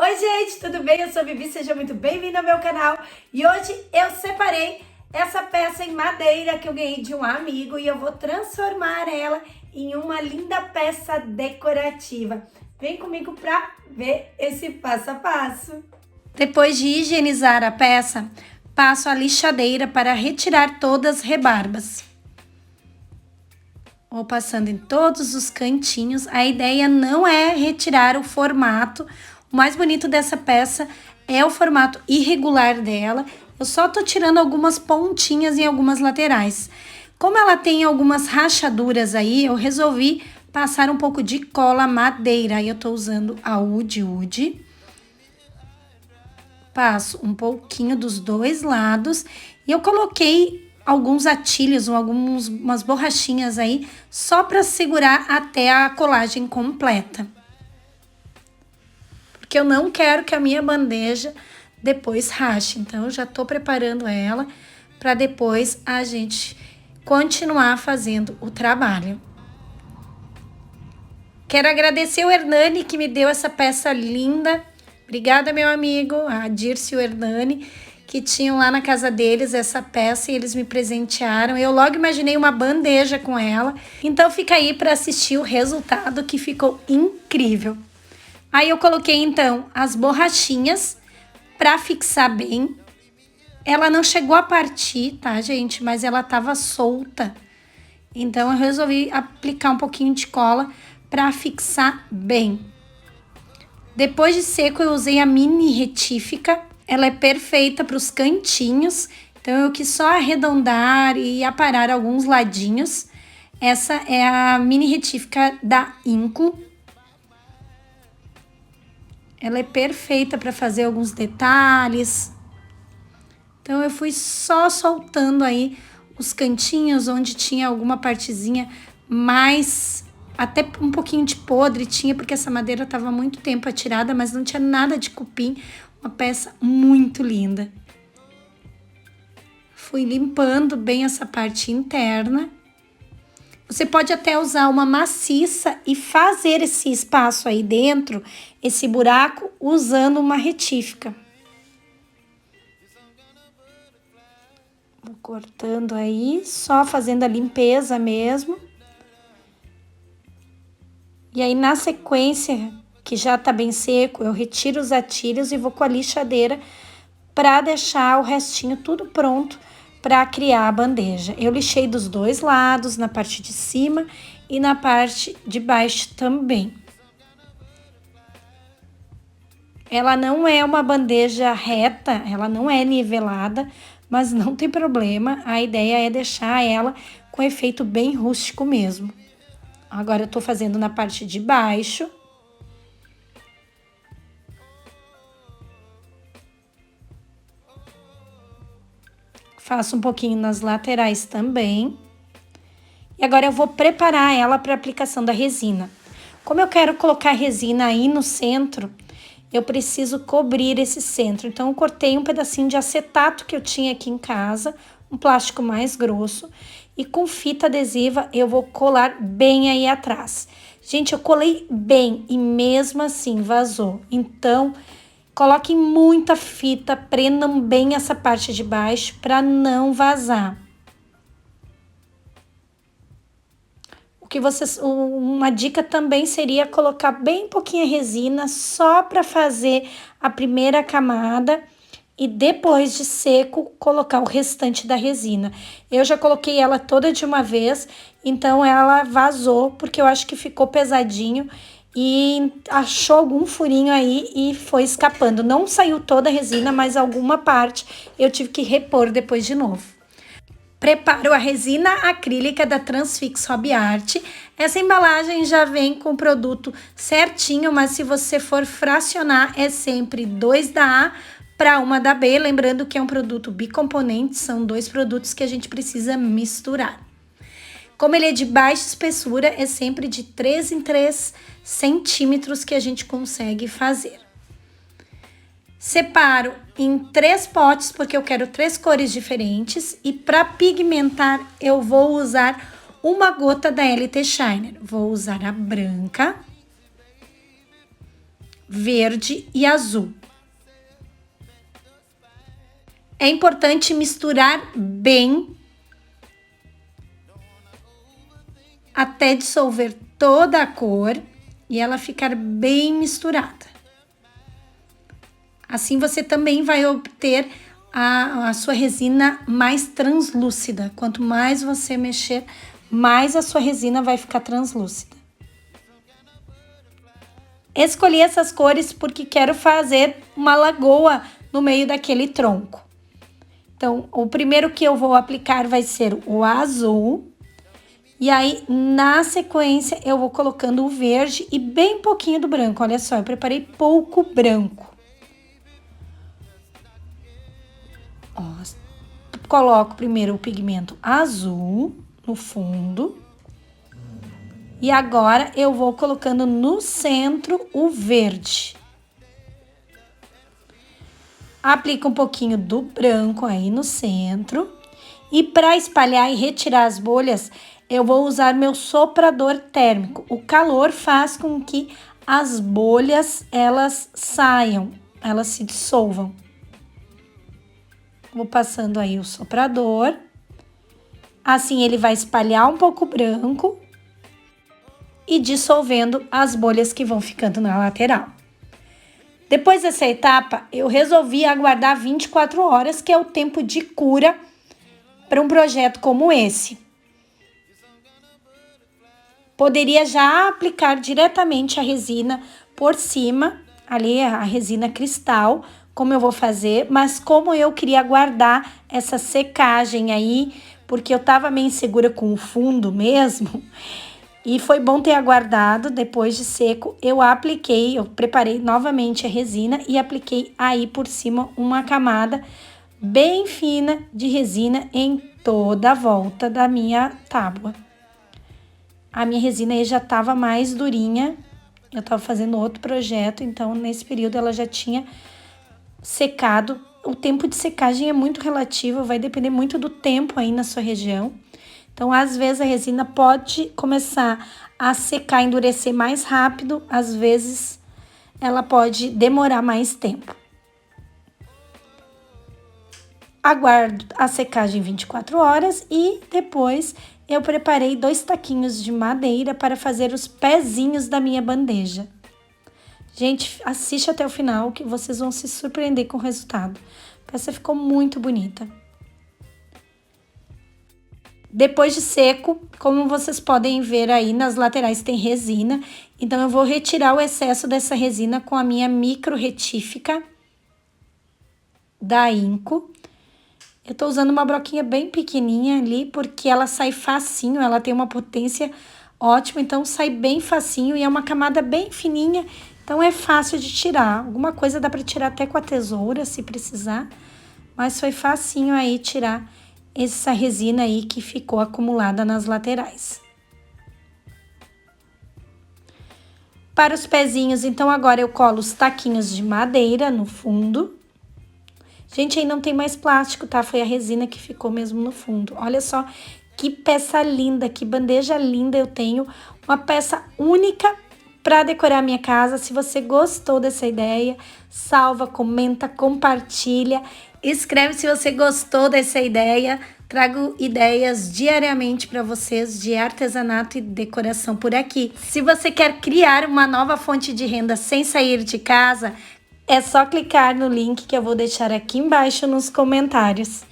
Oi gente, tudo bem? Eu sou a Vivi, seja muito bem-vindo ao meu canal. E hoje eu separei essa peça em madeira que eu ganhei de um amigo e eu vou transformar ela em uma linda peça decorativa. Vem comigo para ver esse passo a passo. Depois de higienizar a peça, passo a lixadeira para retirar todas as rebarbas. Vou passando em todos os cantinhos. A ideia não é retirar o formato. O mais bonito dessa peça é o formato irregular dela. Eu só tô tirando algumas pontinhas em algumas laterais. Como ela tem algumas rachaduras aí, eu resolvi passar um pouco de cola madeira. Aí eu tô usando a Wood. Passo um pouquinho dos dois lados e eu coloquei alguns atilhos, umas borrachinhas aí, só para segurar até a colagem completa. Porque eu não quero que a minha bandeja depois rache. Então, eu já tô preparando ela para depois a gente continuar fazendo o trabalho. Quero agradecer o Hernani que me deu essa peça linda. Obrigada, meu amigo, a Dirce e o Hernani, que tinham lá na casa deles essa peça e eles me presentearam. Eu logo imaginei uma bandeja com ela. Então, fica aí para assistir o resultado que ficou incrível. Aí eu coloquei, então, as borrachinhas para fixar bem. Ela não chegou a partir, tá, gente? Mas ela tava solta. Então, eu resolvi aplicar um pouquinho de cola para fixar bem. Depois de seco, eu usei a mini retífica. Ela é perfeita para os cantinhos. Então, eu quis só arredondar e aparar alguns ladinhos. Essa é a mini retífica da Inco. Ela é perfeita para fazer alguns detalhes. Então, eu fui só soltando aí os cantinhos onde tinha alguma partezinha mais, até um pouquinho de podre tinha, porque essa madeira estava muito tempo atirada, mas não tinha nada de cupim. Uma peça muito linda. Fui limpando bem essa parte interna. Você pode até usar uma maciça e fazer esse espaço aí dentro, esse buraco, usando uma retífica. Vou cortando aí, só fazendo a limpeza mesmo. E aí, na sequência, que já tá bem seco, eu retiro os atilhos e vou com a lixadeira para deixar o restinho tudo pronto para criar a bandeja. Eu lixei dos dois lados, na parte de cima e na parte de baixo também. Ela não é uma bandeja reta, ela não é nivelada, mas não tem problema. A ideia é deixar ela com efeito bem rústico mesmo. Agora eu tô fazendo na parte de baixo. Faço um pouquinho nas laterais também. E agora eu vou preparar ela para aplicação da resina. Como eu quero colocar a resina aí no centro, eu preciso cobrir esse centro. Então, eu cortei um pedacinho de acetato que eu tinha aqui em casa, um plástico mais grosso. E com fita adesiva eu vou colar bem aí atrás. Gente, eu colei bem e mesmo assim vazou. Então, coloquem muita fita, prendam bem essa parte de baixo para não vazar. Uma dica também seria colocar bem pouquinha resina só para fazer a primeira camada e depois de seco colocar o restante da resina. Eu já coloquei ela toda de uma vez, então ela vazou porque eu acho que ficou pesadinho e achou algum furinho aí e foi escapando. Não saiu toda a resina, mas alguma parte eu tive que repor depois de novo. Preparo a resina acrílica da Transfix Hobby Art. Essa embalagem já vem com o produto certinho, mas se você for fracionar, é sempre 2 da A para 1 da B. Lembrando que é um produto bicomponente, são 2 produtos que a gente precisa misturar. Como ele é de baixa espessura, é sempre de 3 em 3 centímetros que a gente consegue fazer. Separo em 3 potes, porque eu quero 3 cores diferentes. E para pigmentar, eu vou usar uma gota da LT Shiner. Vou usar a branca. verde e azul. É importante misturar bem até dissolver toda a cor e ela ficar bem misturada. Assim você também vai obter a sua resina mais translúcida. Quanto mais você mexer, mais a sua resina vai ficar translúcida. Escolhi essas cores porque quero fazer uma lagoa no meio daquele tronco. Então, o primeiro que eu vou aplicar vai ser o azul. E aí, na sequência, eu vou colocando o verde e bem pouquinho do branco. Olha só, eu preparei pouco branco. Ó, coloco primeiro o pigmento azul no fundo. E agora, eu vou colocando no centro o verde. Aplica um pouquinho do branco aí no centro. E para espalhar e retirar as bolhas, eu vou usar meu soprador térmico. O calor faz com que as bolhas, elas saiam, elas se dissolvam. Vou passando aí o soprador. Assim, ele vai espalhar um pouco o branco e dissolvendo as bolhas que vão ficando na lateral. Depois dessa etapa, eu resolvi aguardar 24 horas, que é o tempo de cura para um projeto como esse. Poderia já aplicar diretamente a resina por cima, ali a resina cristal, como eu vou fazer, mas como eu queria guardar essa secagem aí, porque eu tava meio insegura com o fundo mesmo, e foi bom ter aguardado. Depois de seco, eu preparei novamente a resina e apliquei aí por cima uma camada bem fina de resina em toda a volta da minha tábua. A minha resina aí já estava mais durinha, eu estava fazendo outro projeto, então nesse período ela já tinha secado. O tempo de secagem é muito relativo, vai depender muito do tempo aí na sua região. Então, às vezes a resina pode começar a secar, endurecer mais rápido, às vezes ela pode demorar mais tempo. Aguardo a secagem 24 horas e depois eu preparei 2 taquinhos de madeira para fazer os pezinhos da minha bandeja. Gente, assiste até o final que vocês vão se surpreender com o resultado. A peça ficou muito bonita. Depois de seco, como vocês podem ver aí, nas laterais tem resina. Então, eu vou retirar o excesso dessa resina com a minha micro retífica da Inco. Eu tô usando uma broquinha bem pequenininha ali, porque ela sai facinho, ela tem uma potência ótima, então sai bem facinho e é uma camada bem fininha, então é fácil de tirar. Alguma coisa dá pra tirar até com a tesoura, se precisar, mas foi facinho aí tirar essa resina aí que ficou acumulada nas laterais. Para os pezinhos, então, agora eu colo os taquinhos de madeira no fundo. Gente, aí não tem mais plástico, tá? Foi a resina que ficou mesmo no fundo. Olha só que peça linda, que bandeja linda eu tenho. Uma peça única para decorar a minha casa. Se você gostou dessa ideia, salva, comenta, compartilha. Escreve se você gostou dessa ideia. Trago ideias diariamente para vocês de artesanato e decoração por aqui. Se você quer criar uma nova fonte de renda sem sair de casa, é só clicar no link que eu vou deixar aqui embaixo nos comentários.